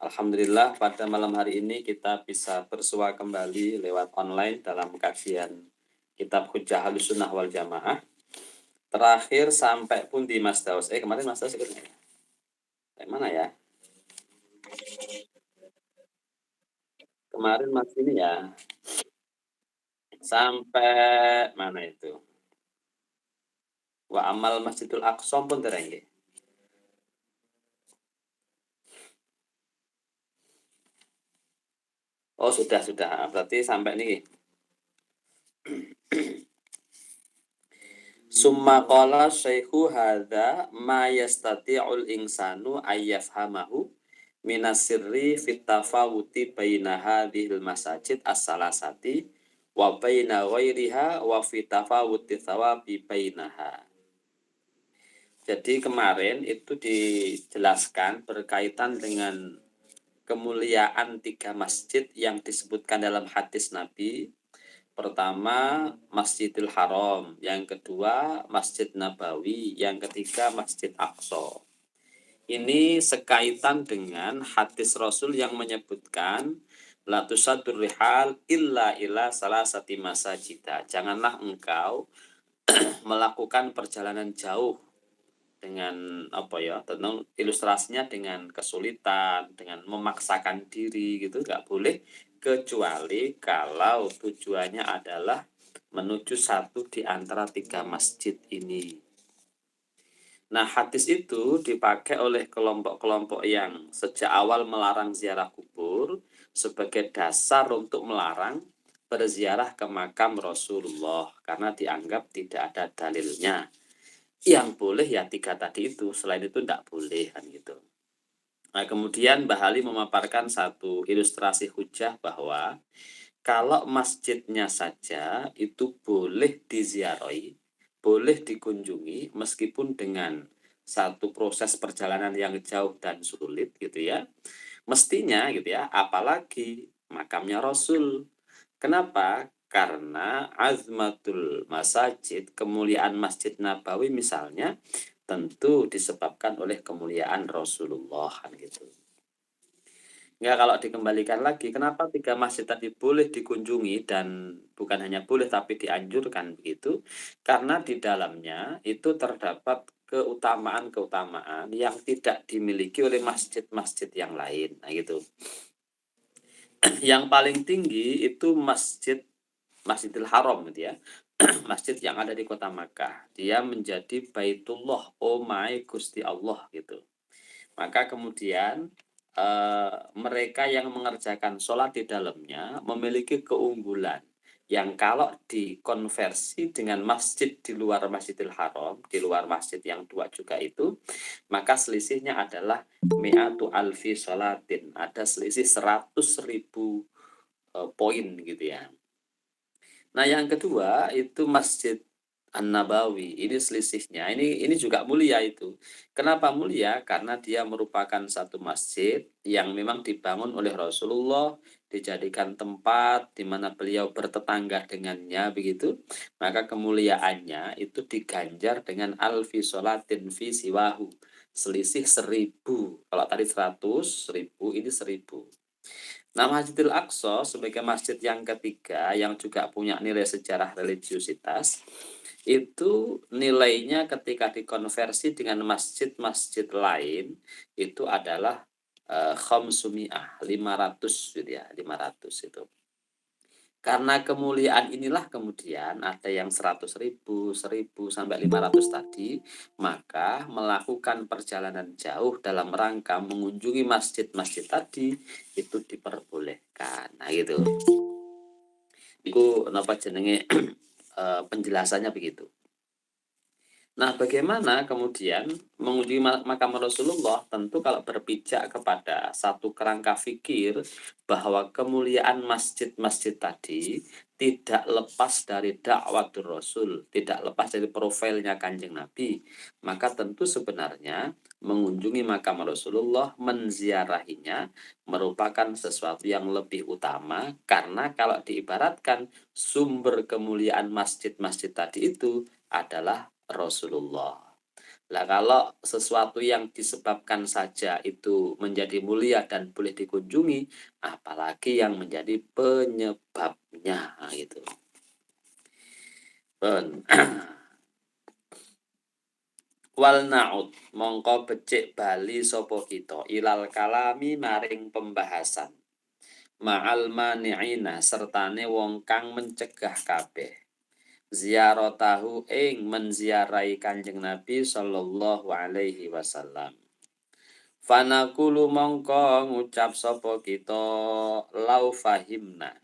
Alhamdulillah pada malam hari ini kita bisa bersua kembali lewat online dalam kajian kitab Hujjah Ahlussunnah wal Jamaah. Terakhir sampai pun di Mas Daus. Kemarin Mas Daus ikut nggak ya? Kayak mana ya? Kemarin Mas ini ya, sampai mana itu? Wa amal Masjidul Aqsa pun tereng nggih. Oh sudah. Berarti sampai nih. Summa qala syaihu hadza ma yastati'ul insanu ayyafhamahu minasirri fit tafawuti baina hadhil masajid as-salasati wa baina ghairiha wa fi tafawuti thawabi bainaha. Jadi kemarin itu dijelaskan berkaitan dengan kemuliaan 3 masjid yang disebutkan dalam hadis Nabi. Pertama, Masjidil Haram, yang kedua Masjid Nabawi, yang ketiga Masjid Aqsa. Ini sekaitan dengan hadis Rasul yang menyebutkan la tusaddur rihal illa salasati masajida. Janganlah engkau melakukan perjalanan jauh dengan tentu ilustrasinya dengan kesulitan, dengan memaksakan diri gitu, nggak boleh kecuali kalau tujuannya adalah menuju satu di antara 3 masjid ini. Nah, hadis itu dipakai oleh kelompok-kelompok yang sejak awal melarang ziarah kubur sebagai dasar untuk melarang berziarah ke makam Rasulullah karena dianggap tidak ada dalilnya. Yang boleh ya 3 tadi itu, selain itu tidak boleh kan gitu. Nah, kemudian Mbah Ali memaparkan satu ilustrasi hujah bahwa kalau masjidnya saja itu boleh diziarahi, boleh dikunjungi meskipun dengan satu proses perjalanan yang jauh dan sulit gitu ya. Mestinya gitu ya, apalagi makamnya Rasul. Kenapa? Karena azmatul masajid, kemuliaan Masjid Nabawi misalnya, tentu disebabkan oleh kemuliaan Rasulullah kan gitu. Enggak, kalau dikembalikan lagi, kenapa 3 masjid tadi boleh dikunjungi dan bukan hanya boleh tapi dianjurkan begitu? Karena di dalamnya itu terdapat keutamaan-keutamaan yang tidak dimiliki oleh masjid-masjid yang lain. Nah gitu. Yang paling tinggi itu Masjidil Haram gitu ya. Masjid yang ada di kota Makkah. Dia menjadi Baitullah, oh my Gusti Allah gitu. Maka kemudian mereka yang mengerjakan sholat di dalamnya memiliki keunggulan yang kalau dikonversi dengan masjid di luar Masjidil Haram, di luar masjid yang 2 juga itu, maka selisihnya adalah mi'atu alfi sholatin, ada selisih 100.000 poin gitu ya. Nah, yang kedua itu Masjid An-Nabawi. Ini selisihnya. Ini juga mulia itu. Kenapa mulia? Karena dia merupakan satu masjid yang memang dibangun oleh Rasulullah, dijadikan tempat di mana beliau bertetangga dengannya begitu. Maka kemuliaannya itu diganjar dengan alfi sholatin fi siwahu. Selisih 1.000. Kalau tadi 100, 1.000, ini 1.000. Nah, Masjidil Aqsa sebagai masjid yang ketiga yang juga punya nilai sejarah religiusitas, itu nilainya ketika dikonversi dengan masjid-masjid lain itu adalah khamsumi'ah, 500 gitu ya, 500 itu. Karena kemuliaan inilah kemudian ada yang 100.000, 1.000 sampai 500 tadi, maka melakukan perjalanan jauh dalam rangka mengunjungi masjid-masjid tadi itu diperbolehkan. Nah gitu. Iku napa jenenge penjelasannya begitu. Nah, bagaimana kemudian mengunjungi makam Rasulullah? Tentu kalau berpijak kepada satu kerangka fikir bahwa kemuliaan masjid-masjid tadi tidak lepas dari dakwatul Rasul, tidak lepas dari profilnya Kanjeng Nabi, maka tentu sebenarnya mengunjungi makam Rasulullah, menziarahinya merupakan sesuatu yang lebih utama karena kalau diibaratkan sumber kemuliaan masjid-masjid tadi itu adalah Rasulullah. Lah kalau sesuatu yang disebabkan saja itu menjadi mulia dan boleh dikunjungi, apalagi yang menjadi penyebabnya, nah gitu. Pun. Wal na'ud mongko becik bali sapa kita ilal kalami maring pembahasan. Ma'al mani'ina sertane wong kang mencegah kabeh. Ziaratahu ing menziarahi Kanjeng Nabi sallallahu alaihi wasallam. Fanaqulu mongko ngucap sapa kita lau fahimna.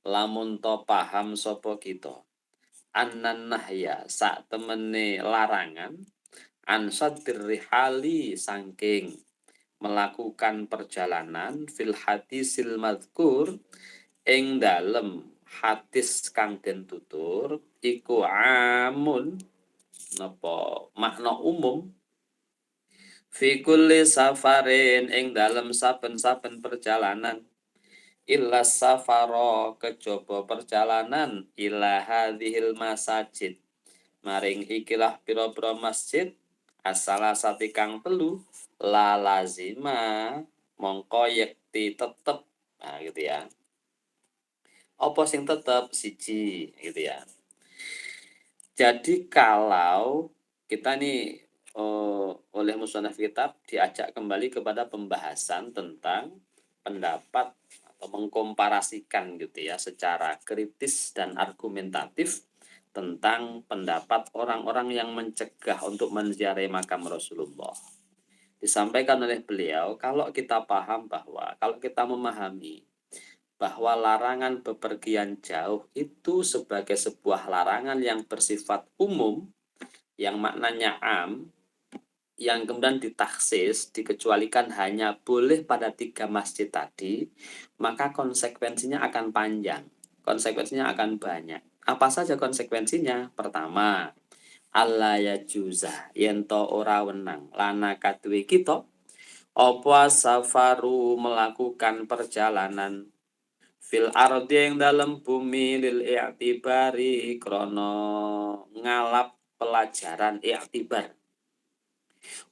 Lamun to paham sapa kita. Annan nahya sak temene larangan an rihali sangking melakukan perjalanan fil hadisil madkur ing dalem hadis kang den tutur iku amun napa makna umum fi kulli safarin ing dalem saben-saben perjalanan illa safaro kejaba perjalanan ila hadhil masajid maring ikilah pira-pira masjid as-salasati kang telu la lazima mongko yekti tetep, nah gitu ya. Apa sing tetep siji gitu ya. Jadi kalau kita nih oleh musannaf kitab diajak kembali kepada pembahasan tentang pendapat atau mengkomparasikan gitu ya secara kritis dan argumentatif tentang pendapat orang-orang yang mencegah untuk menziarahi makam Rasulullah. Disampaikan oleh beliau, kalau kita paham bahwa, kalau kita memahami bahwa larangan bepergian jauh itu sebagai sebuah larangan yang bersifat umum, yang maknanya am, yang kemudian ditaksis, dikecualikan hanya boleh pada 3 masjid tadi, maka konsekuensinya akan panjang, konsekuensinya akan banyak. Apa saja konsekuensinya? Pertama, Allah ya juza yento ora wenang lana kadwe kita apa safaru melakukan perjalanan fil ardi yang dalam bumi lil i'tibari krono ngalap pelajaran i'tibar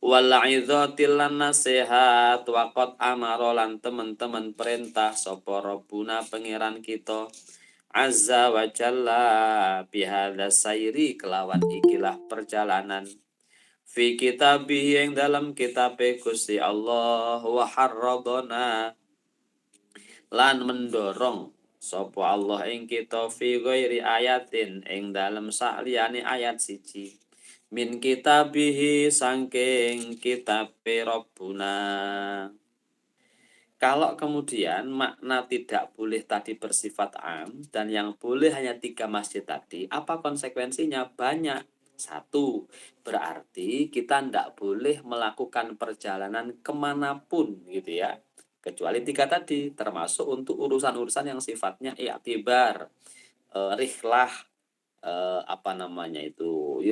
wal idzatil lan nasihat waqat amaro lan teman-teman perintah sapa Rabbuna pangeran kita azza wa jalla bihadza sairi kelawan ikilah perjalanan fi kitabih yang dalam kitab Gusti Allah wa harradona lan mendorong sapa Allah ing kita fi ghairi ayatin ing dalam sakliyane ayat siji min kitabihi sangking kitab Rabbuna. Kalau kemudian makna tidak boleh tadi bersifat am dan yang boleh hanya 3 masjid tadi, apa konsekuensinya? Banyak. Satu, berarti kita tidak boleh melakukan perjalanan kemanapun gitu ya. Kecuali 3 tadi, termasuk untuk urusan-urusan yang sifatnya i'tibar, rihlah, apa namanya itu,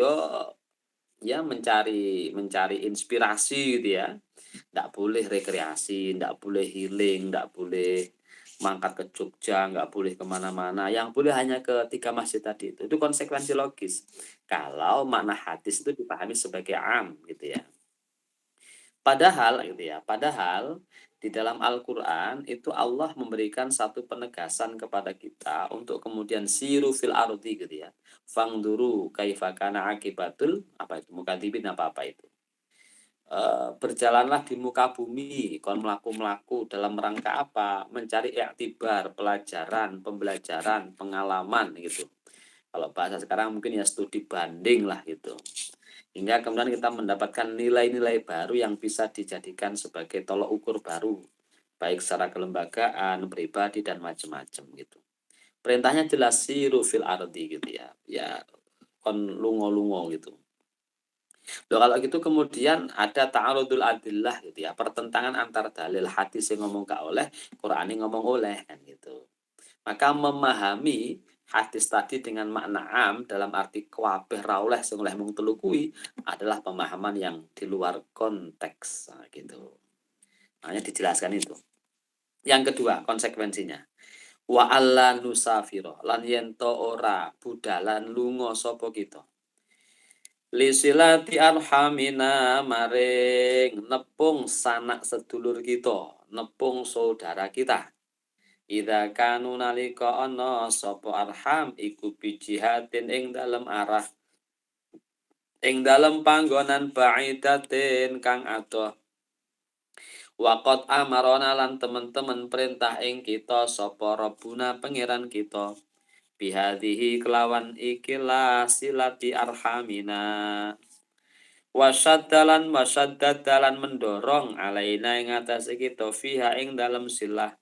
ya mencari mencari inspirasi gitu ya. Nggak boleh rekreasi, nggak boleh healing, nggak boleh mangkat ke Jogja, nggak boleh kemana-mana. Yang boleh hanya ke 3 masjid tadi itu. Itu konsekuensi logis. Kalau makna hadis itu dipahami sebagai am gitu ya. Padahal gitu ya, padahal di dalam Al-Qur'an itu Allah memberikan satu penegasan kepada kita untuk kemudian siru fil ardi gitu ya. Fangduru kaifa kana akibatul apa itu mukadzibin apa itu. Berjalanlah di muka bumi, kon melaku-melaku dalam rangka apa? Mencari iktibar, pelajaran, pembelajaran, pengalaman gitu. Kalau bahasa sekarang mungkin ya studi banding lah gitu. Hingga kemudian kita mendapatkan nilai-nilai baru yang bisa dijadikan sebagai tolok ukur baru, baik secara kelembagaan, pribadi dan macam-macam gitu. Perintahnya jelas siru fil ardi gitu ya. Ya kon lungo-lungo gitu. Loh kalau gitu kemudian ada ta'arudul adillah gitu ya, pertentangan antar dalil hadis yang ngomong gak oleh, Qur'an yang ngomong oleh kan gitu. Maka memahami hadis tadi dengan makna am dalam arti kabeh ra oleh sing oleh mung telu kuwi adalah pemahaman yang di luar konteks nah, gitu. Hanya dijelaskan itu. Yang kedua, konsekuensinya. Wa alla nusafiro lan yen ora budalan lunga sapa kita Lisilati arhamina maring nepung sanak sedulur kita, nepung saudara kita. Idza kanu nalika ana sapa arham iku bijihatin ing dalem panggonan ba'idatin kang adoh. Waqat amarona lan temen-temen perintah ing kita sapa Rabbuna pangeran kita. Bihadhihi kelawan ikilah silati arhamina. Wasaddadalan mendorong alaina ing atase kita fiha ing dalem silah.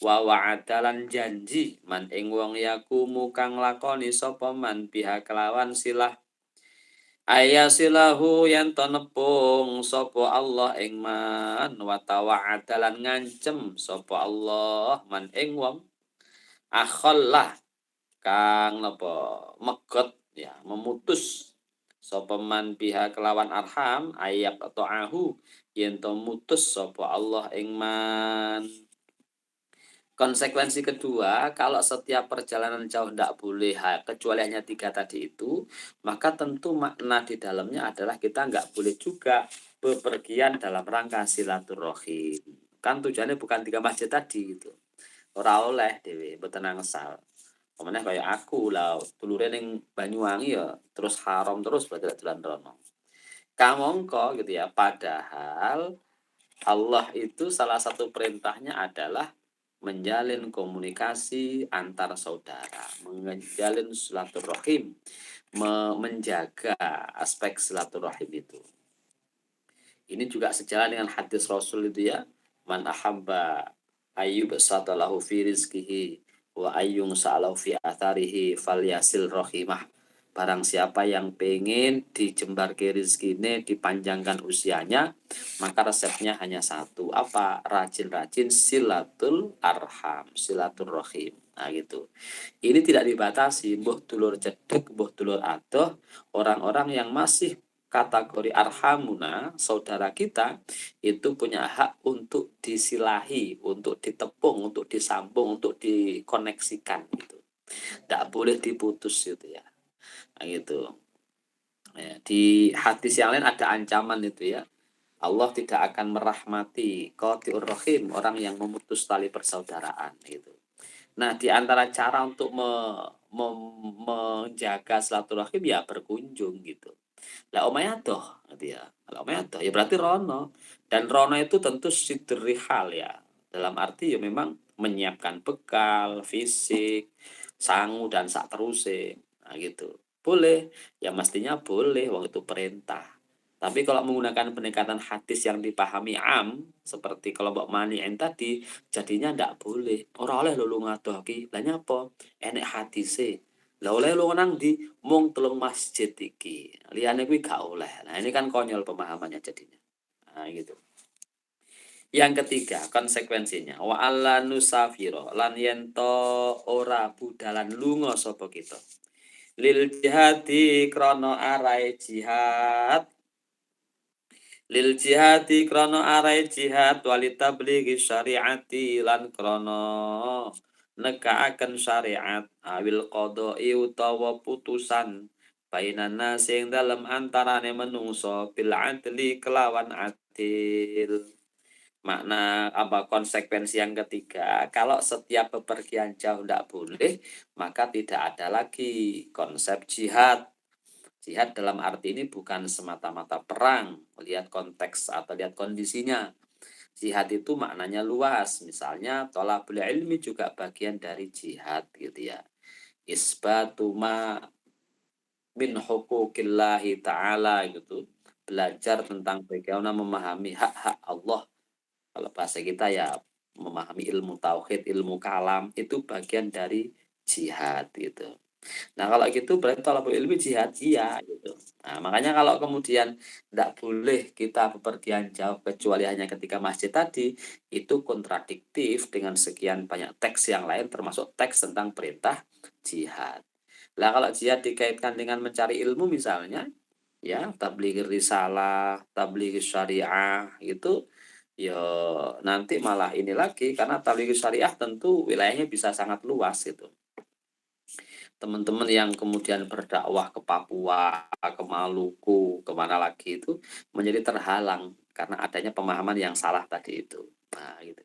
Wa wa'adalan janji man ing wong yakumu kang lakoni sapa man biha kelawan silah. Ayasilahu yen to nepung sapa Allah ing man wa tawa'adalan ngancem sapa Allah man ing wong akhallah kang napa megot ya memutus sapa man biha kelawan arham ayat ta'ahu yen to mutus sapa Allah ing man. Konsekuensi kedua, kalau setiap perjalanan jauh tidak boleh kecuali hanya 3 tadi itu, maka tentu makna di dalamnya adalah kita nggak boleh juga bepergian dalam rangka silaturahim. Kan tujuannya bukan 3 masjid tadi gitu. Ora oleh dhewe mboten angsal. Pemene kaya aku lah dulure ning Banyuwangi ya terus haram terus berarti dolan rono. Kamangka gitu ya, padahal Allah itu salah satu perintahnya adalah menjalin komunikasi antar saudara, menjalin silaturahim, menjaga aspek silaturahim itu. Ini juga sejalan dengan hadis Rasul itu ya, man ahabba ayyub satalahu fi rizkihi wa ayyung sa'alahu fi atharihi falyasil rahimah. Barang siapa yang pengen dijembarke rizkine, dipanjangkan usianya, maka resepnya hanya satu. Apa? Rajin-rajin silatul arham, silaturrahim. Nah gitu. Ini tidak dibatasi, mbuh dulur cedek, mbuh dulur adoh, orang-orang yang masih kategori arhamuna, saudara kita, itu punya hak untuk disilahi, untuk ditepung, untuk disambung, untuk dikoneksikan gitu. Tidak boleh diputus gitu ya. Nah, gitu. Ya, di hadis yang lain ada ancaman itu ya. Allah tidak akan merahmati qati'ur rahim, orang yang memutus tali persaudaraan gitu. Nah, di antara cara untuk menjaga silaturahim ya berkunjung gitu. Lah omahe adoh gitu ya. Lah omahe adoh ya berarti rono. Dan rono itu tentu sidrihal ya. Dalam arti ya memang menyiapkan bekal, fisik, sangu dan sak teruse. Nah gitu. Boleh, ya mestinya boleh wong itu perintah. Tapi kalau menggunakan pendekatan hadis yang dipahami seperti kelompok mani'in tadi, jadinya ndak boleh. Ora oleh lho lu ngadohke. Lah nyapa? Enek hadise. Lah oleh lu nang ndi? Mung telung masjid iki. Liyane kuwi gak oleh. Nah, ini kan konyol pemahamannya jadinya. Nah, gitu. Yang ketiga, konsekuensinya wa alla nusafiro lan yen to ora budalan lunga sapa kita. Lil jihadi krana arahe jihad. Lil jihadi krana arahe jihad walita blighi syariati lan krana nekaaken syariat awil qada'i utawa putusan bainana sing dalem antarane menungso bil adli kelawan adil. Makna apa konsekuensi yang ketiga, kalau setiap bepergian jauh tidak boleh, maka tidak ada lagi konsep jihad. Jihad dalam arti ini bukan semata-mata perang, lihat konteks atau lihat kondisinya. Jihad itu maknanya luas, misalnya thalabul ilmi juga bagian dari jihad gitu ya. Isbatu ma min huquqillahi ta'ala gitu. Belajar tentang bagaimana memahami hak-hak Allah. Kalau bahasa kita ya memahami ilmu tauhid, ilmu kalam itu bagian dari jihad gitu. Nah kalau gitu berarti thalabul ilmi jihad iya gitu. Nah makanya kalau kemudian tidak boleh kita bepergian jauh kecuali hanya ketika masjid tadi, itu kontradiktif dengan sekian banyak teks yang lain termasuk teks tentang perintah jihad. Lah kalau jihad dikaitkan dengan mencari ilmu misalnya, ya tabligh risalah, tabligh syariah itu ya nanti malah ini lagi karena tabligh syariah tentu wilayahnya bisa sangat luas gitu. teman-teman yang kemudian berdakwah ke Papua, ke Maluku, kemana lagi itu menjadi terhalang karena adanya pemahaman yang salah tadi itu. Nah, gitu.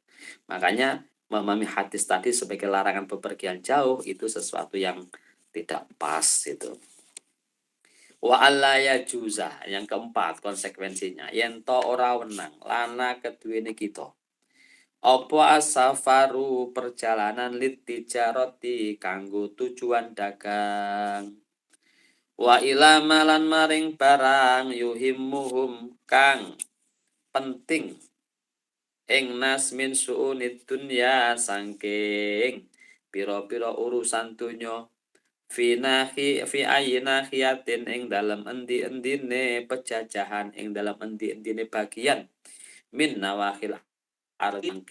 Makanya memahami hadis tadi sebagai larangan bepergian jauh itu sesuatu yang tidak pas itu. Wa alla yajuza yang keempat konsekuensinya yen to ora wenang lana keduwene kita. Apa asafaru perjalanan litijaroti kanggo tujuan dagang. Wa ilama lan maring barang yuhimmuhum kang penting ing nas min suunid dunya sangking pira-pira urusan donya fi ayina khiyatin ing dalam endi-endine pejajahan ing dalam endi-endine bagian min nawahil arking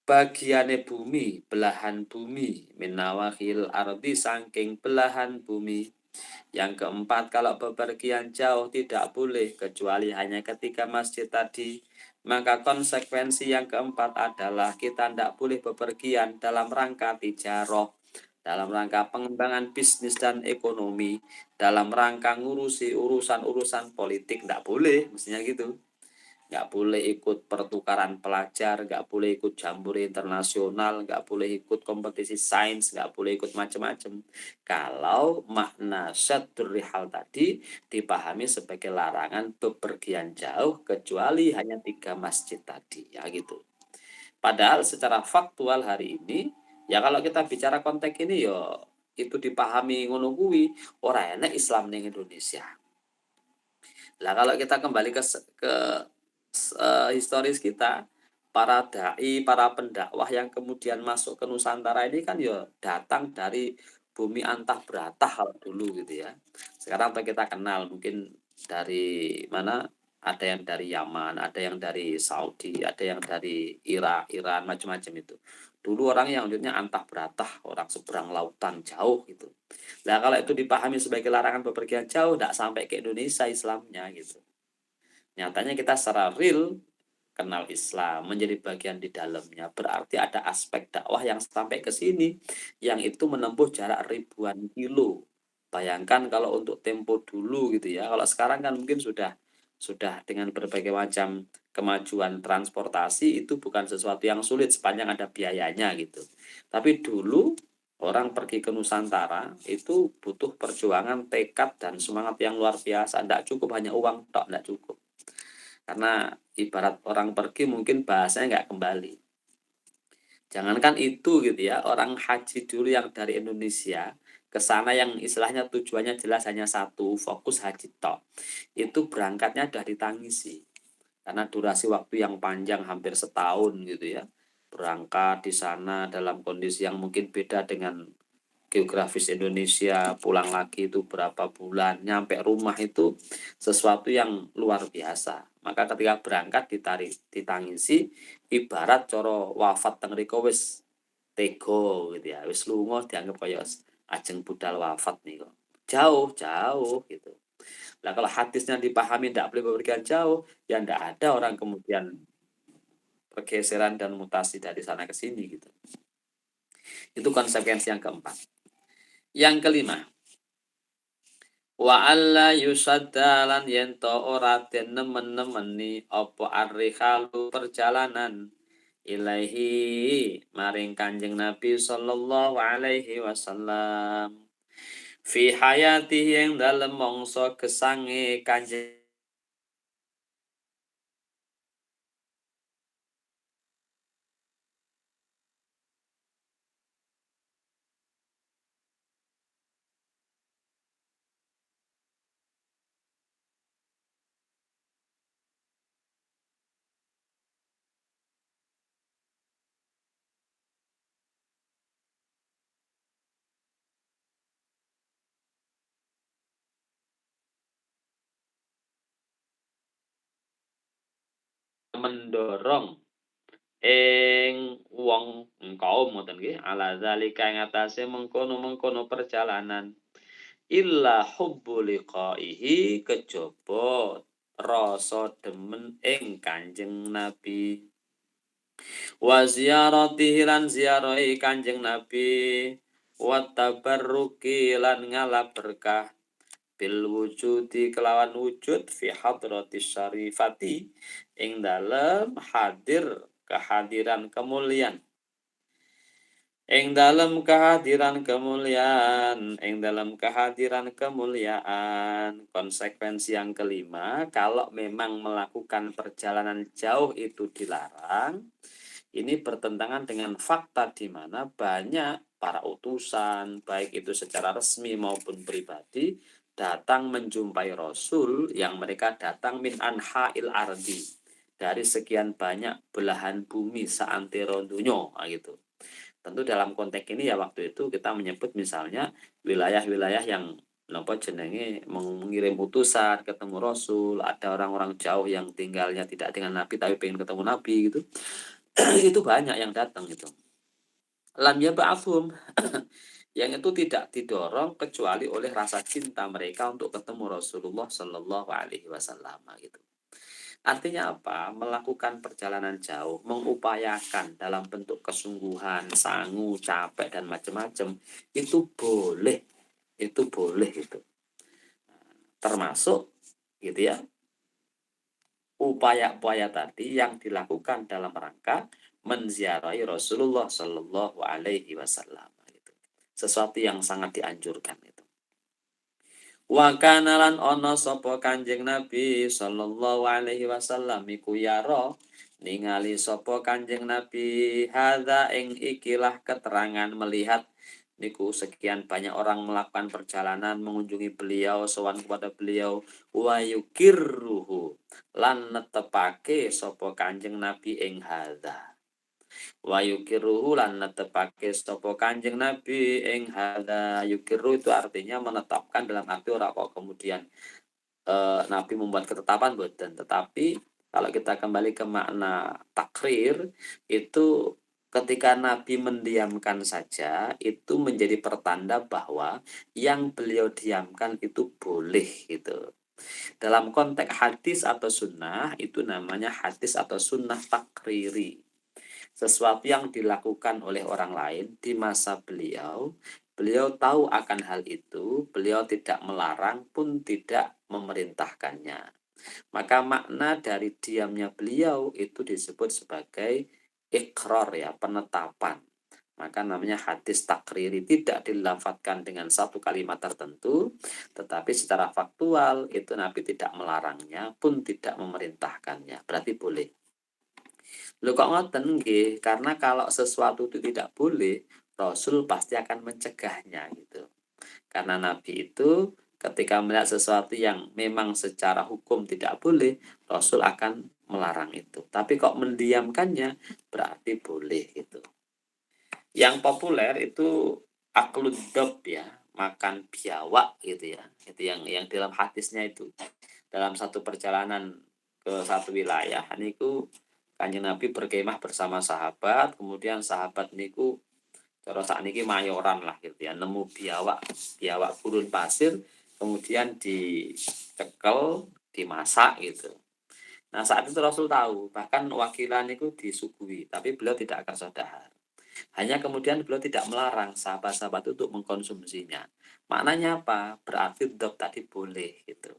bagiane bumi, belahan bumi, min nawahil ardi sangking belahan bumi. Yang keempat, kalau bepergian jauh tidak boleh kecuali hanya ketika masjid tadi. Maka konsekuensi yang keempat adalah kita tidak boleh bepergian dalam rangka tijaroh, dalam rangka pengembangan bisnis dan ekonomi, dalam rangka ngurusi urusan-urusan politik, tidak boleh, mestinya gitu. Nggak boleh ikut pertukaran pelajar, nggak boleh ikut jambore internasional, nggak boleh ikut kompetisi sains, nggak boleh ikut macam-macam. Kalau makna syadrul rihal tadi dipahami sebagai larangan bepergian jauh kecuali hanya 3 masjid tadi, ya gitu. Padahal secara faktual hari ini, ya kalau kita bicara konteks ini ya itu dipahami ngono kuwi ora enak Islam ning Indonesia. Lah kalau kita kembali ke historis kita, para dai, para pendakwah yang kemudian masuk ke Nusantara ini kan ya datang dari bumi antah beratah kalau dulu gitu ya. Sekarang kita kenal mungkin dari mana, ada yang dari Yaman, ada yang dari Saudi, ada yang dari Irak, Iran, macam-macam itu. Dulu orang yang maksudnya antah beratah, orang seberang lautan jauh gitu. Nah kalau itu dipahami sebagai larangan bepergian jauh, tidak sampai ke Indonesia Islamnya gitu. Nyatanya kita secara real kenal Islam, menjadi bagian di dalamnya. Berarti ada aspek dakwah yang sampai ke sini, yang itu menempuh jarak ribuan kilo. Bayangkan kalau untuk tempo dulu gitu ya. Kalau sekarang kan mungkin sudah dengan berbagai macam kemajuan transportasi itu bukan sesuatu yang sulit sepanjang ada biayanya gitu. Tapi dulu orang pergi ke Nusantara itu butuh perjuangan, tekad dan semangat yang luar biasa. Tidak cukup hanya uang tok, tidak cukup. Karena ibarat orang pergi mungkin bahasanya nggak kembali. Jangankan itu gitu ya, orang haji dulu yang dari Indonesia ke sana yang istilahnya tujuannya jelas hanya satu, fokus haji tok. Itu berangkatnya udah ditangisi. Karena durasi waktu yang panjang hampir setahun gitu ya. Berangkat di sana dalam kondisi yang mungkin beda dengan geografis Indonesia, pulang lagi itu berapa bulan, nyampe rumah itu sesuatu yang luar biasa. Maka ketika berangkat ditangisi, ibarat coro wafat teng riko wis tego gitu ya, wis lunga dianggap kaya ajeng budal wafat nih kok. Jauh-jauh gitu. Nah kalau hadisnya dipahami tidak boleh bepergian jauh, ya tidak ada orang kemudian pergeseran dan mutasi dari sana ke sini gitu. Itu konsekuensi yang keempat. Yang kelima, wa alla yusadda lan yen to ora den nemen-nemeni apa arrihalu perjalanan ilaihi maring Kanjeng Nabi sallallahu alaihi wasallam fi hayatihi yang dalem mangsa gesange Kanjeng mendorong ing wong kaum ngoten nggih ala zalika ing atase mengkono-mengkono perjalanan illa hubbu liqaihi kejaba rasa demen ing Kanjeng Nabi wa ziyaratihi lan ziarahi Kanjeng Nabi wa tabarruki lan ngalap berkah bil wujudi kelawan wujud fi hadratis syarifati ing dalem hadir kehadiran kemuliaan ing dalam kehadiran kemuliaan. Konsekuensi yang kelima, kalau memang melakukan perjalanan jauh itu dilarang, ini bertentangan dengan fakta di mana banyak para utusan, baik itu secara resmi maupun pribadi, datang menjumpai Rasul yang mereka datang min anha'il ardi, dari sekian banyak belahan bumi saantero dunyo, gitu. Tentu dalam konteks ini ya waktu itu kita menyebut misalnya wilayah-wilayah yang nopo jenenge mengirim utusan ketemu Rasul, ada orang-orang jauh yang tinggalnya tidak dengan Nabi tapi pengen ketemu Nabi gitu. Itu banyak yang datang itu. Lam yab'athum yang itu tidak didorong kecuali oleh rasa cinta mereka untuk ketemu Rasulullah Shallallahu alaihi wasallam gitu. Artinya apa? Melakukan perjalanan jauh, mengupayakan dalam bentuk kesungguhan, sangu, capek dan macam-macam itu boleh. Itu boleh itu. Termasuk gitu ya, upaya-upaya tadi yang dilakukan dalam rangka menziarahi Rasulullah Shallallahu alaihi wasallam gitu. Sesuatu yang sangat dianjurkan itu. Wa kana lan ana sapa Kanjeng Nabi sallallahu alaihi wasallam iku yara ningali sapa Kanjeng Nabi hadza ing ikilah keterangan melihat niku sekian banyak orang melakukan perjalanan mengunjungi beliau sowan kepada beliau wa yukirruhu lan netepake sapa Kanjeng Nabi ing hadza wa yukiruhu lan netepake sapa Kanjeng Nabi ing hadza. Yukiru itu artinya menetapkan dalam arti ora kok kemudian Nabi membuat ketetapan boten, tetapi kalau kita kembali ke makna takrir itu ketika Nabi mendiamkan saja itu menjadi pertanda bahwa yang beliau diamkan itu boleh gitu. Dalam konteks hadis atau sunnah itu namanya hadis atau sunnah takriri, sesuatu yang dilakukan oleh orang lain di masa beliau, beliau tahu akan hal itu, beliau tidak melarang pun tidak memerintahkannya. Maka makna dari diamnya beliau itu disebut sebagai ikrar ya, penetapan. Maka namanya hadis takriri, tidak dilafadzkan dengan satu kalimat tertentu, tetapi secara faktual itu Nabi tidak melarangnya pun tidak memerintahkannya. Berarti boleh. Lho kok ngoten nggih? Karena kalau sesuatu itu tidak boleh, Rasul pasti akan mencegahnya gitu. Karena Nabi itu ketika melihat sesuatu yang memang secara hukum tidak boleh, Rasul akan melarang itu. Tapi kok mendiamkannya berarti boleh gitu. Yang populer itu aklud dob ya, makan biawak gitu ya. Itu yang dalam hadisnya itu. Dalam satu perjalanan ke satu wilayah niku Kanjeng Nabi berkemah bersama sahabat, kemudian sahabat niku cara sakniki mayoran lah gitu ya, nemu biawak, biawak gurun pasir, kemudian dicekel, dimasak gitu. Nah, saat itu Rasul tahu, bahkan wakilan itu disuguhi, tapi beliau tidak akan sadar. Hanya kemudian beliau tidak melarang sahabat-sahabat itu untuk mengkonsumsinya. Maknanya apa? Berarti dok tadi boleh gitu.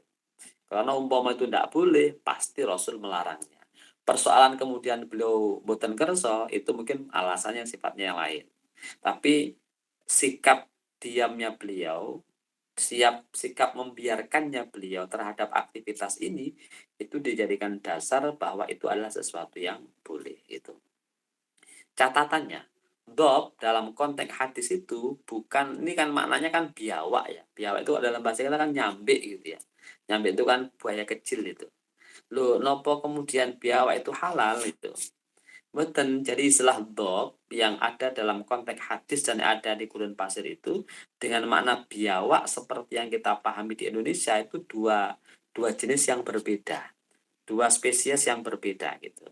Karena umpama itu tidak boleh, pasti Rasul melarangnya. Persoalan kemudian beliau boten kerso, itu mungkin alasannya sifatnya yang lain. Tapi sikap diamnya beliau, sikap membiarkannya beliau terhadap aktivitas ini, itu dijadikan dasar bahwa itu adalah sesuatu yang boleh. Itu. Catatannya, dob dalam konteks hadis itu bukan, ini kan maknanya kan biawak ya. Biawak itu dalam bahasa kita kan nyambe gitu ya. Nyambe itu kan buaya kecil itu. Loh, nopo kemudian biawak itu halal itu. Betul, jadi istilah dob yang ada dalam konteks hadis dan ada di gurun pasir itu dengan makna biawak seperti yang kita pahami di Indonesia itu dua jenis yang berbeda, dua spesies yang berbeda gitu.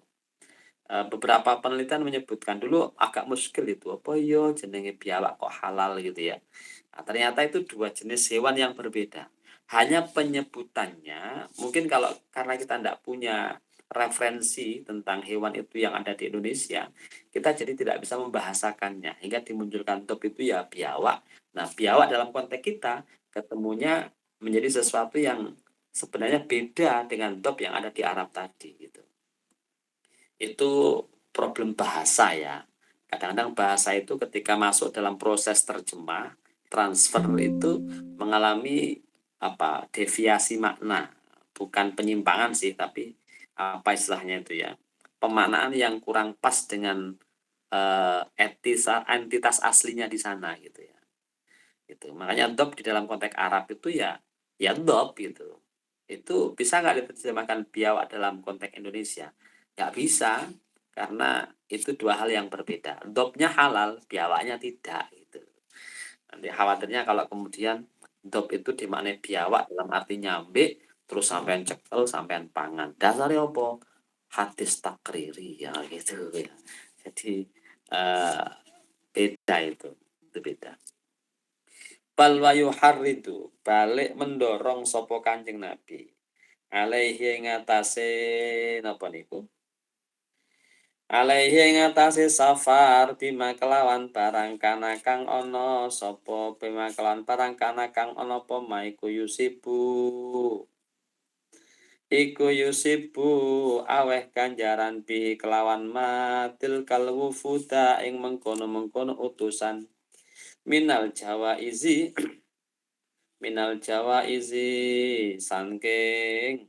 Beberapa penelitian menyebutkan dulu agak muskil itu apa yo jenenge biawak kok halal gitu ya. Nah, ternyata itu dua jenis hewan yang berbeda. Hanya penyebutannya mungkin kalau karena kita tidak punya referensi tentang hewan itu yang ada di Indonesia, kita jadi tidak bisa membahasakannya hingga dimunculkan dop itu ya biawak. Nah, biawak dalam konteks kita ketemunya menjadi sesuatu yang sebenarnya beda dengan dop yang ada di Arab tadi gitu. Itu problem bahasa ya. Kadang-kadang bahasa itu ketika masuk dalam proses terjemah, transfer itu mengalami deviasi makna, bukan penyimpangan sih, tapi apa istilahnya itu ya, pemaknaan yang kurang pas dengan entitas aslinya di sana gitu ya. Gitu. Makanya dop di dalam konteks Arab itu ya dop gitu. Itu bisa nggak diterjemahkan biawak dalam konteks Indonesia? Nggak bisa, karena itu dua hal yang berbeda. Dopnya halal, biawaknya tidak gitu. Nanti khawatirnya kalau kemudian dop itu dimaknai biawak dalam arti nyambe, terus sampean cekel, sampean pangan. Dasarnya apa? Hadis takriri ya gitu ya. Jadi beda itu beda. Bal wa yuharridu, balik mendorong sapa Kanjeng Nabi. Alaihi ngatasé napa niku? Alaihi ngatasé safar bima kelawan barang kana kang ana sapa bima kelawan barang kana kang ana apa maiku yusibu. Iku yusibu aweh ganjaran bi kelawan matil kalwufuda ing mengkono-mengkono utusan minal Jawa izi minal Jawa izi sangking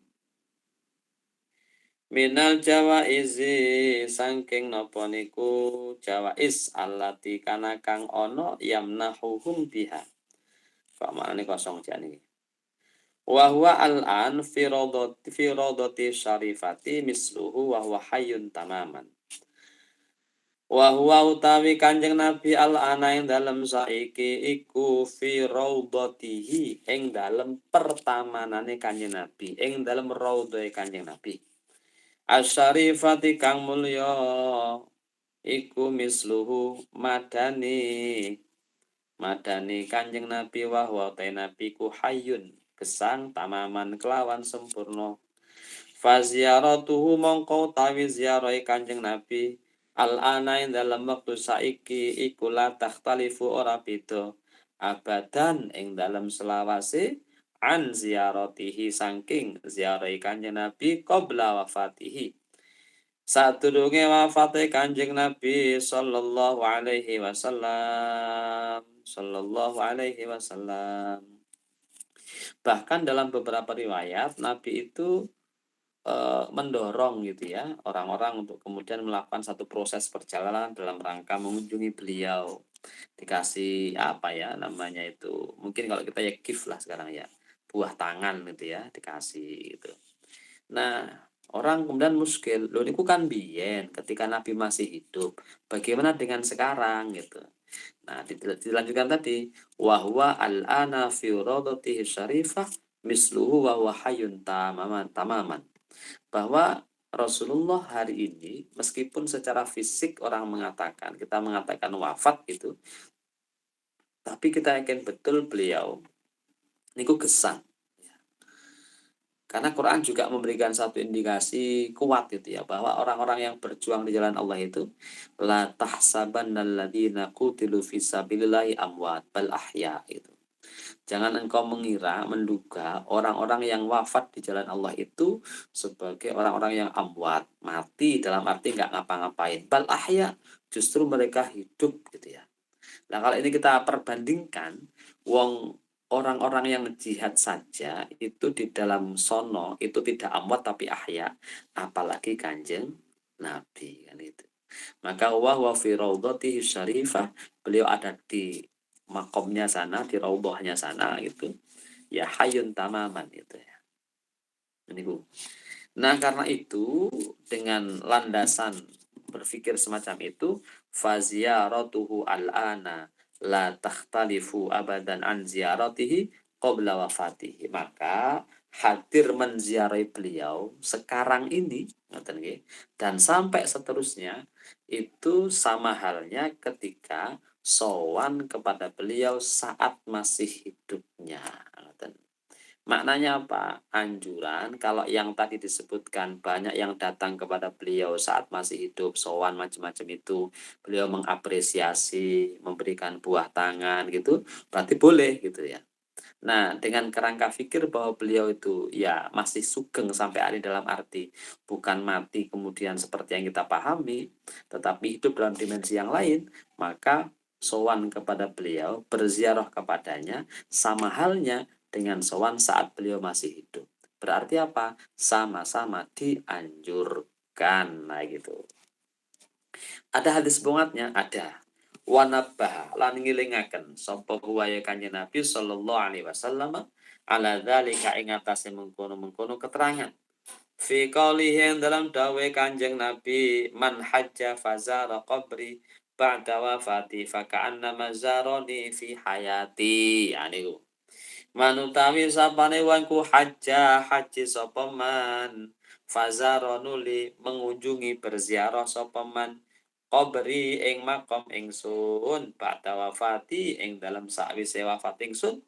minal Jawa izi sangking napa niku Jawa is allati kana kang ana yamnahuhum biha. Kok maknane kosong jane. Wa huwa al-an fi radati syarifati misluhu wa huwa hayyun tamaman. Wa huwa utawi Kanjeng Nabi al-ana ing dalem saiki iku fi raudhatihi ing dalem pertamanane Kanjeng Nabi, ing dalem raudhae Kanjeng Nabi. Asyarifati kang mulya iku misluhu madani Kanjeng Nabi wa huwa Nabi ku hayyun gesang tamaman kelawan sempurna. Faziaratuhu mongko utawi ziarahe Kanjeng Nabi al-ana ing dalam wektu saiki iku la takhtalifu ora beda abadan ing dalam selawase an ziaratihi saking ziarahe Kanjeng Nabi qabla wafatihi. Sadurunge wafate Kanjeng Nabi sallallahu alaihi wasallam. Sallallahu alaihi wasallam. Bahkan dalam beberapa riwayat Nabi itu mendorong gitu ya orang-orang untuk kemudian melakukan satu proses perjalanan dalam rangka mengunjungi beliau, dikasih apa ya namanya itu, mungkin kalau kita ya gift lah sekarang ya, buah tangan gitu ya dikasih gitu. Nah, orang kemudian muskil, loh niku kan biyen ketika Nabi masih hidup, bagaimana dengan sekarang gitu. Nah, dilanjutkan tadi, wa huwa al-ana fi radatihi syarifah misluhu wa huwa hayyun tamaman. Bahwa Rasulullah hari ini meskipun secara fisik kita mengatakan wafat gitu, tapi kita yakin betul beliau niku gesang. Karena Quran juga memberikan satu indikasi kuat gitu ya, bahwa orang-orang yang berjuang di jalan Allah itu la tahsabannalladzina qutilu fisabilillahi amwat bal ahya itu. Jangan engkau menduga orang-orang yang wafat di jalan Allah itu sebagai orang-orang yang amwat, mati dalam arti nggak ngapa-ngapain. Bal ahya, justru mereka hidup gitu ya. Nah, kalau ini kita perbandingkan, orang-orang yang jihad saja itu di dalam sono itu tidak amwat tapi ahya, apalagi Kanjeng Nabi kan itu. Maka wa fi raudhatihi syarifah, beliau ada di makomnya sana, di raudhahnya sana gitu. Ya hayyun tamaman itu ya. Ini Bu. Nah, karena itu dengan landasan berpikir semacam itu, faziyaratuhu al-ana la takhtalifu abadan an ziyaratihi qabla wafatihi. Maka hadir menziarahi beliau sekarang ini dan sampai seterusnya itu sama halnya ketika sowan kepada beliau saat masih hidupnya. Maknanya apa? Anjuran kalau yang tadi disebutkan banyak yang datang kepada beliau saat masih hidup, sowan macam-macam itu, beliau mengapresiasi, memberikan buah tangan gitu, berarti boleh gitu ya. Nah, dengan kerangka pikir bahwa beliau itu ya masih sugeng sampai hari dalam arti bukan mati kemudian seperti yang kita pahami, tetapi hidup dalam dimensi yang lain, maka sowan kepada beliau, berziarah kepadanya sama halnya dengan sowan saat beliau masih hidup. Berarti apa? Sama-sama dianjurkan. Nah, gitu. Ada hadis bungatnya? Ada. Wa nabbaha lan ngilingaken sapa huwaya Kanjeng Nabi sallallahu alaihi wasallam ala dzalika ing atase mengkono-mengkono keterangan. Fi qaulihi dalam dawe Kanjeng Nabi man hajja fazara qabri ba'da wafati fa ka'anna mazaroni fi hayati. Ya niku. Manutawi sapane wangku hajja haji sapa man fazara nuli mengunjungi berziarah sapa man qabri ing makom ingsun ba'da wafati ing dalam sakwise wafat ingsun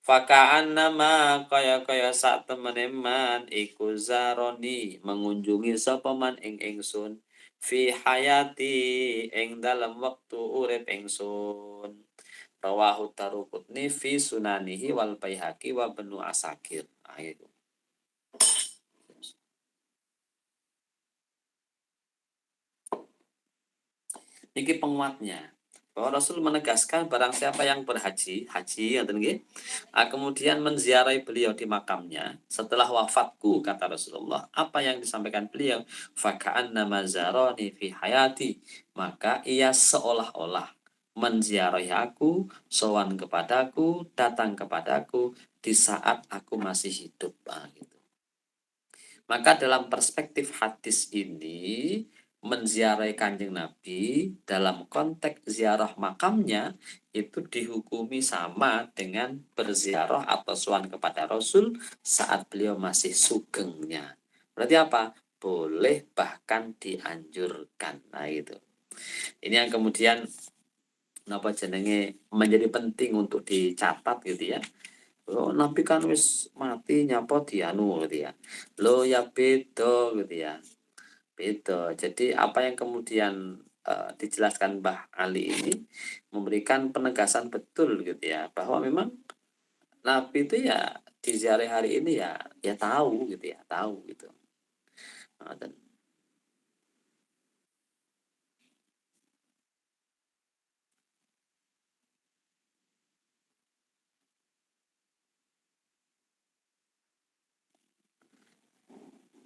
fakaan nama kaya-kaya sak temene man iku zaroni mengunjungi sapa man ing ingsun fi hayati ing dalam waktu urip ingsun. Rawahu Daruqutni fi sunanihi wal Baihaqi wa Ibnu Asakir. Nah, itu. Niki penguatnya. Bahwa Rasul menegaskan barang siapa yang berhaji, haji ngoten nggih, kemudian menziarahi beliau di makamnya setelah wafatku kata Rasulullah. Apa yang disampaikan beliau? Faka'anna mazarani fi hayati. Maka ia seolah-olah menziarahi aku, sowan kepadaku, datang kepadaku di saat aku masih hidup. Nah, gitu. Maka dalam perspektif hadis ini, menziarahi Kanjeng Nabi dalam konteks ziarah makamnya itu dihukumi sama dengan berziarah atau sowan kepada Rasul saat beliau masih sugengnya. Berarti apa? Boleh bahkan dianjurkan. Nah itu. Ini yang kemudian napa jenenge menjadi penting untuk dicatat gitu ya. Oh, Nabi kan wis mati nyapa dianu gitu ya. Lo ya beda gitu ya. Beda. Jadi apa yang kemudian dijelaskan Mbah Ali ini memberikan penegasan betul gitu ya bahwa memang Nabi itu ya di hari ini ya ya tahu gitu ya, tahu gitu. Nah, dan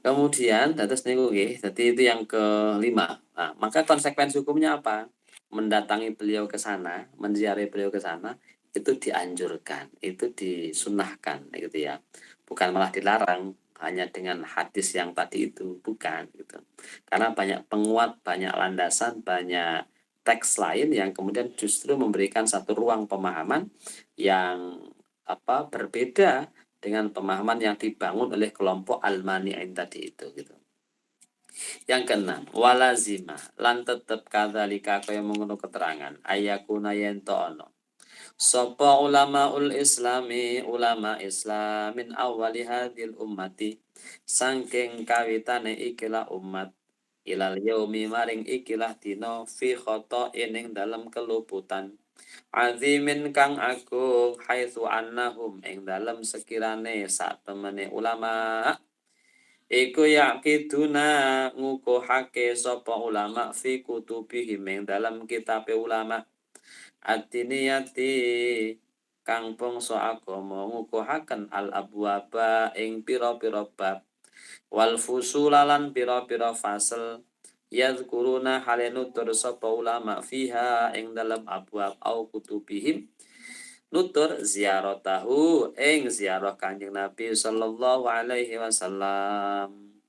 kemudian dados niku nggih, dadi itu yang kelima. Nah, maka konsekuensi hukumnya apa? Mendatangi beliau ke sana, menziarahi beliau ke sana, itu dianjurkan, itu disunahkan gitu ya. Bukan malah dilarang hanya dengan hadis yang tadi itu, bukan gitu. Karena banyak penguat, banyak landasan, banyak teks lain yang kemudian justru memberikan satu ruang pemahaman yang berbeda dengan pemahaman yang dibangun oleh kelompok Al-Mani'in tadi itu gitu. Yang keenam, walazima lan tetep kadzalika kaya mengono keterangan ayakuna yen ono. Sapa ulamaul islami ulama islamin awali hadil ummati sangking kawitane ikilah umat ilal yaumi maring ikilah dina fi khata ing dalam keluputan azimin kang agung haitsu annahum ing dalam sekirane sak temene ulama iku yaqiduna ngukuhake sapa ulama fi kutubihim ing dalam kitabe ulama at-tiniyati kang bangsa agama ngukuhaken al abwaba ing pira-pira bab wal fusula lan pira-pira fasel yadhkuruna hale nutur sapa ulama fiha ing dalam abwab au kutubihim nutur ziaratahu ing ziarah Kanjeng Nabi sallallahu alaihi wasallam.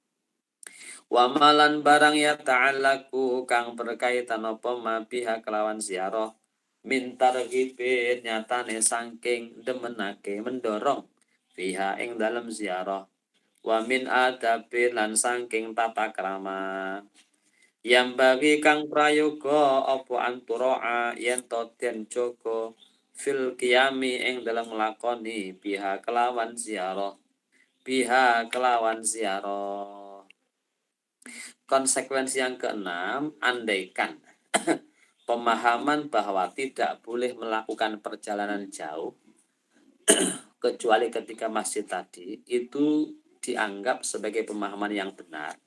Wa malan barang ya ta'allaku kang berkaitan apa mabiha kelawan ziarah min targhibin nyatane saking demenake mendorong fiha ing dalam ziarah wa min adabin lan saking tata krama yang bagi kang prayoga apa anturaa yen to den jaga fil qiyami ing dalam nglakoni biha kelawan ziarah, biha kelawan ziarah. Konsekuensi yang keenam, andaikan pemahaman bahwa tidak boleh melakukan perjalanan jauh kecuali ketika masjid tadi itu dianggap sebagai pemahaman yang benar,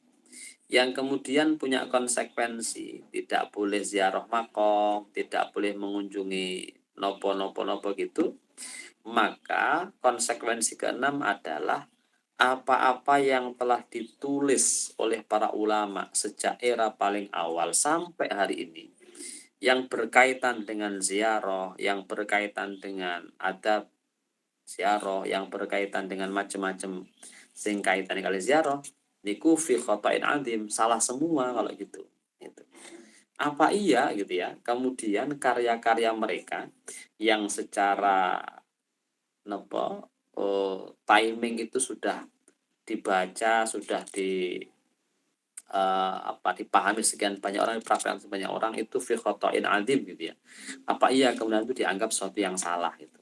yang kemudian punya konsekuensi tidak boleh ziarah makom, tidak boleh mengunjungi nopo-nopo gitu, maka konsekuensi keenam adalah apa-apa yang telah ditulis oleh para ulama sejak era paling awal sampai hari ini yang berkaitan dengan ziarah, yang berkaitan dengan adab ziarah, yang berkaitan dengan macam-macam sing kaitan kali ziarah, niku fi khata'in adim, salah semua kalau gitu. Gitu. Apa iya gitu ya? Kemudian karya-karya mereka yang secara timing itu sudah dibaca, sudah dipahami sekian banyak orang, dipraktikkan sebanyak orang itu fi khata'in adim gitu ya. Apa iya kemudian itu dianggap sesuatu yang salah gitu.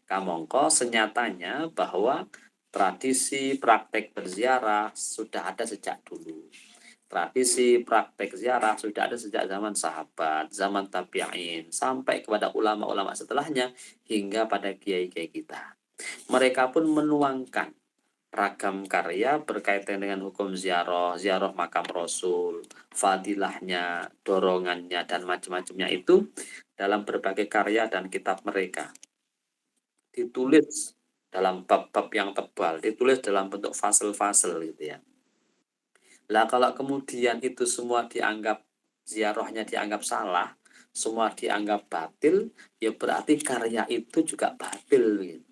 Kamongko senyatanya bahwa tradisi praktek berziarah sudah ada sejak dulu. Tradisi praktek ziarah sudah ada sejak zaman sahabat, zaman tabi'in, sampai kepada ulama-ulama setelahnya, hingga pada kiai-kiai kita. Mereka pun menuangkan ragam karya berkaitan dengan hukum ziarah, ziarah makam Rasul, fadilahnya, dorongannya, dan macam-macamnya itu dalam berbagai karya dan kitab mereka. Ditulis dalam bab-bab yang tebal, ditulis dalam bentuk fasel-fasel gitu ya. Lah kalau kemudian itu semua dianggap ziarahnya dianggap salah, semua dianggap batil, ya berarti karya itu juga batil gitu.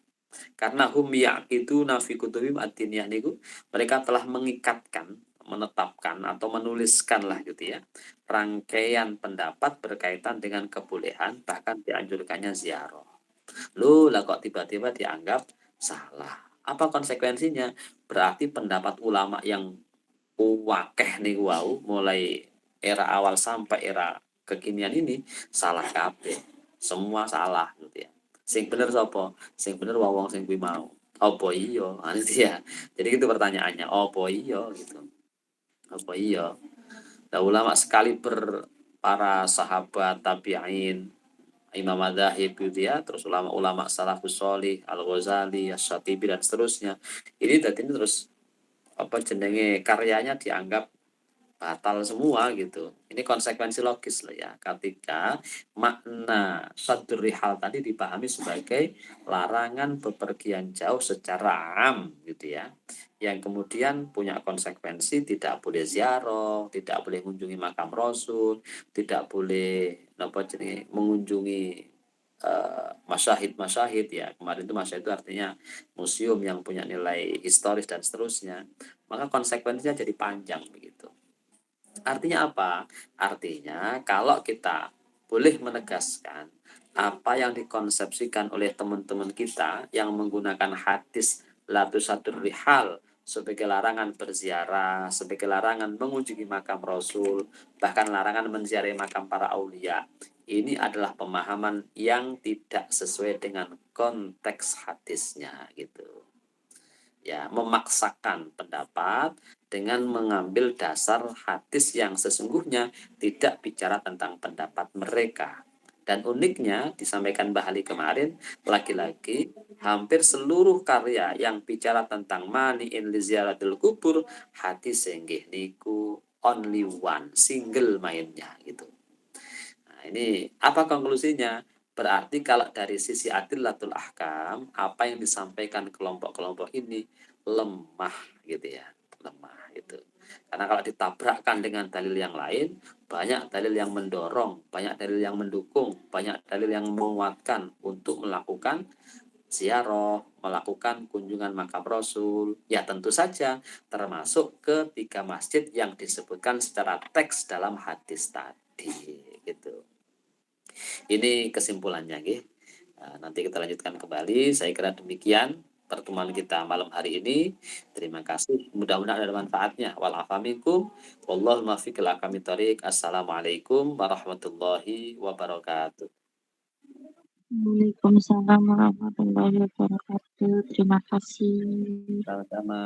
Karena hum itu nafi kutubim ad-diniyah niku, mereka telah mengikatkan, menetapkan atau menuliskan lah gitu ya, rangkaian pendapat berkaitan dengan kebolehan bahkan dianjurkannya ziarah. Loh, lah kok tiba-tiba dianggap salah? Apa konsekuensinya? Berarti pendapat ulama yang wakeh nih wow, mulai era awal sampai era kekinian ini salah kabeh. Semua salah gitu ya. Sing bener sapa? Sing bener wong sing kuwi mau. Apa iya? Gitu ya. Jadi itu pertanyaannya, apa iya gitu. Apa iya? Nah, ulama sekali para sahabat tabi'in, Imam Madzhab gitu ya, terus ulama-ulama salafus sholih, Al-Ghazali, Asy-Syatibi dan seterusnya. Ini tadi terus apa jenenge karyanya dianggap batal semua gitu. Ini konsekuensi logis loh ya. Ketika makna sadri hal tadi dipahami sebagai larangan bepergian jauh secara am gitu ya. Yang kemudian punya konsekuensi tidak boleh ziarah, tidak boleh mengunjungi makam Rasul, tidak boleh apa jadi mengunjungi masyahid-masyahid ya. Kemarin itu masyahid itu artinya museum yang punya nilai historis dan seterusnya. Maka konsekuensinya jadi panjang begitu. Artinya apa? Artinya kalau kita boleh menegaskan apa yang dikonsepsikan oleh teman-teman kita yang menggunakan hadis latusadur rihal sebagai larangan berziarah, sebagai larangan mengunjungi makam Rasul, bahkan larangan menziarahi makam para aulia. Ini adalah pemahaman yang tidak sesuai dengan konteks hadisnya gitu. Ya, memaksakan pendapat dengan mengambil dasar hadis yang sesungguhnya tidak bicara tentang pendapat mereka. Dan uniknya disampaikan Mbah Ali kemarin, lagi-lagi hampir seluruh karya yang bicara tentang mani'in li ziyaratil kubur, hadis senggih niku only one, single mainnya gitu. Nah, ini apa konklusinya? Berarti kalau dari sisi adillatul ahkam, apa yang disampaikan kelompok-kelompok ini lemah gitu ya, lemah itu. Karena kalau ditabrakkan dengan dalil yang lain, banyak dalil yang mendorong, banyak dalil yang mendukung, banyak dalil yang menguatkan untuk melakukan ziarah, melakukan kunjungan makam Rasul. Ya tentu saja termasuk ketiga masjid yang disebutkan secara teks dalam hadis tadi gitu. Ini kesimpulannya nggih. Nanti kita lanjutkan kembali. Saya kira demikian pertemuan kita malam hari ini. Terima kasih. Mudah-mudahan ada manfaatnya. Wal afamikum. Wallahul muwaffiq ila aqwamit thoriq. Assalamualaikum warahmatullahi wabarakatuh. Waalaikumsalam warahmatullahi wabarakatuh. Terima kasih. Sama-sama.